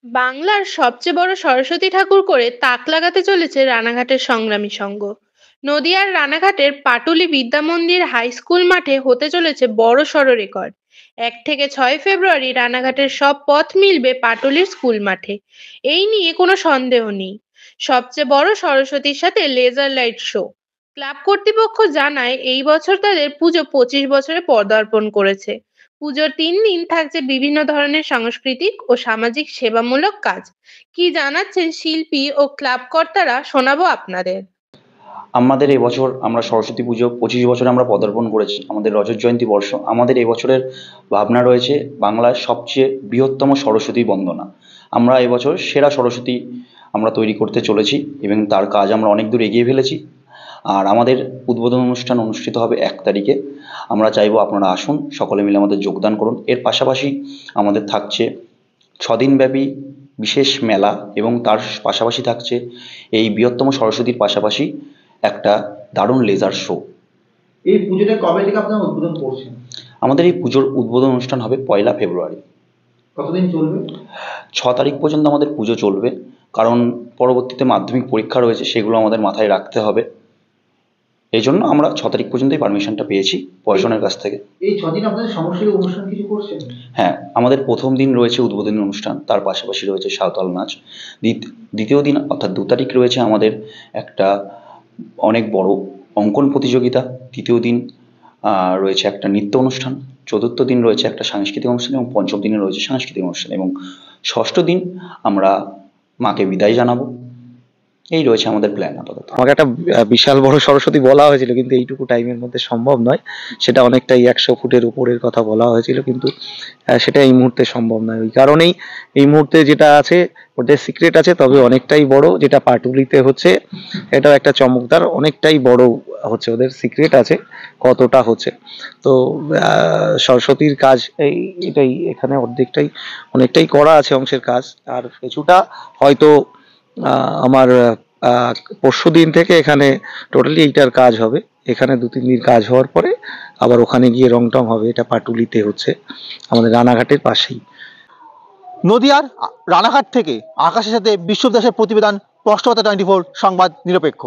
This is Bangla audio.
বাংলার সবচেয়ে বড় সরস্বতী ঠাকুর করে তাক লাগাতে চলেছে রানাঘাটের সংগ্রামী সংঘ। নদিয়ার রানাঘাটের পাটুলি বিদ্যামন্দির হাই স্কুল মাঠে হতে চলেছে বড় সড় রেকর্ড। 1 থেকে 6 ফেব্রুয়ারি রানাঘাটের সব পথ মিলবে পাটুলির স্কুল মাঠে। এই নিয়ে কোনো সন্দেহ নেই। সবচেয়ে বড় সরস্বতীর সাথে লেজার লাইট শো। ক্লাব কর্তৃপক্ষ জানায় এই বছর তাদের পুজো 25 বছরে পদার্পণ করেছে। পুজোর 3 দিন থাকছে বিভিন্ন ধরনের সাংস্কৃতিক ও সামাজিক সেবামূলক কাজ। কি জানাচ্ছেন শিল্পী ও ক্লাব কর্তারা শোনাবো আপনাদের। আমাদের এবছর আমরা সরস্বতী পুজো 25 বছরে আমরা পদার্পণ করেছি। আমাদের রজত জয়ন্তী বর্ষ। আমাদের এবছরের ভাবনা রয়েছে বাংলার সবচেয়ে বৃহত্তম সরস্বতী বন্দনা। আমরা এবছর সেরা সরস্বতী আমরা তৈরি করতে চলেছি এবং তার কাজ আমরা অনেক দূর এগিয়ে ফেলেছি। আর আমাদের উদ্বোধন অনুষ্ঠান অনুষ্ঠিত হবে 1 তারিখে। আমরা চাইবো আপনারা আসুন, সকলে মিলে আমাদের যোগদান করুন। এর পাশাপাশি আমাদের থাকছে 6 দিনব্যাপী বিশেষ মেলা এবং তার পাশাপাশি থাকছে এই বৃহত্তম সরস্বতীর পাশাপাশি একটা দারুণ লেজার শো। এই পুজোটা কবে থেকে আপনারা উদ্বোধন করছেন? আমাদের এই পুজোর উদ্বোধন অনুষ্ঠান হবে 1 ফেব্রুয়ারি। কতদিন চলবে? 6 তারিখ পর্যন্ত আমাদের পুজো চলবে, কারণ পরবর্তীতে মাধ্যমিক পরীক্ষা রয়েছে, সেগুলো আমাদের মাথায় রাখতে হবে। এই জন্য আমরা 6 তারিখ পর্যন্তই পারমিশনটা পেয়েছি প্রশাসনের কাছ থেকে। এই 6 দিন আপনাদের সাংস্কৃতিক অনুষ্ঠান কিছু করছেন? হ্যাঁ, আমাদের প্রথম দিন রয়েছে উদ্বোধনী অনুষ্ঠান, তার পাশাপাশি রয়েছে সাঁওতাল নাচ। দ্বিতীয় দিন অর্থাৎ 2 তারিখ রয়েছে আমাদের একটা অনেক বড় অঙ্কন প্রতিযোগিতা। তৃতীয় দিন রয়েছে একটা নৃত্য অনুষ্ঠান। চতুর্থ দিন রয়েছে একটা সাংস্কৃতিক অনুষ্ঠান এবং পঞ্চম দিনে রয়েছে সাংস্কৃতিক অনুষ্ঠান এবং ষষ্ঠ দিন আমরা মাকে বিদায় জানাবো। এই রয়েছে আমাদের প্ল্যান আপাতত। আমাকে একটা বিশাল বড় সরস্বতী বলা হয়েছিল, কিন্তু এইটুকু টাইমের মধ্যে সম্ভব নয়। সেটা অনেকটাই 100 ফুটের উপরের কথা বলা হয়েছিল, কিন্তু সেটা এই মুহূর্তে সম্ভব নয়। ওই কারণেই এই মুহূর্তে যেটা আছে ওদের সিক্রেট আছে, তবে অনেকটাই বড়। যেটা পাটুলিতে হচ্ছে এটাও একটা চমকদার, অনেকটাই বড় হচ্ছে। ওদের সিক্রেট আছে কতটা হচ্ছে। তো সরস্বতীর কাজ এটাই এখানে অনেকটাই করা আছে অংশের কাজ। আর কিছুটা হয়তো আমার পরশুদিন থেকে এখানে টোটালি এইটার কাজ হবে। এখানে 2-3 দিন কাজ হওয়ার পরে আবার ওখানে গিয়ে রং টং হবে। এটা পাটুলিতে হচ্ছে, আমাদের রানাঘাটের পাশেই। নদিয়ার রানাঘাট থেকে আকাশের সাথে বিশ্বদাসের প্রতিবেদন, স্পষ্টবার্তা 24 সংবাদ নিরপেক্ষ।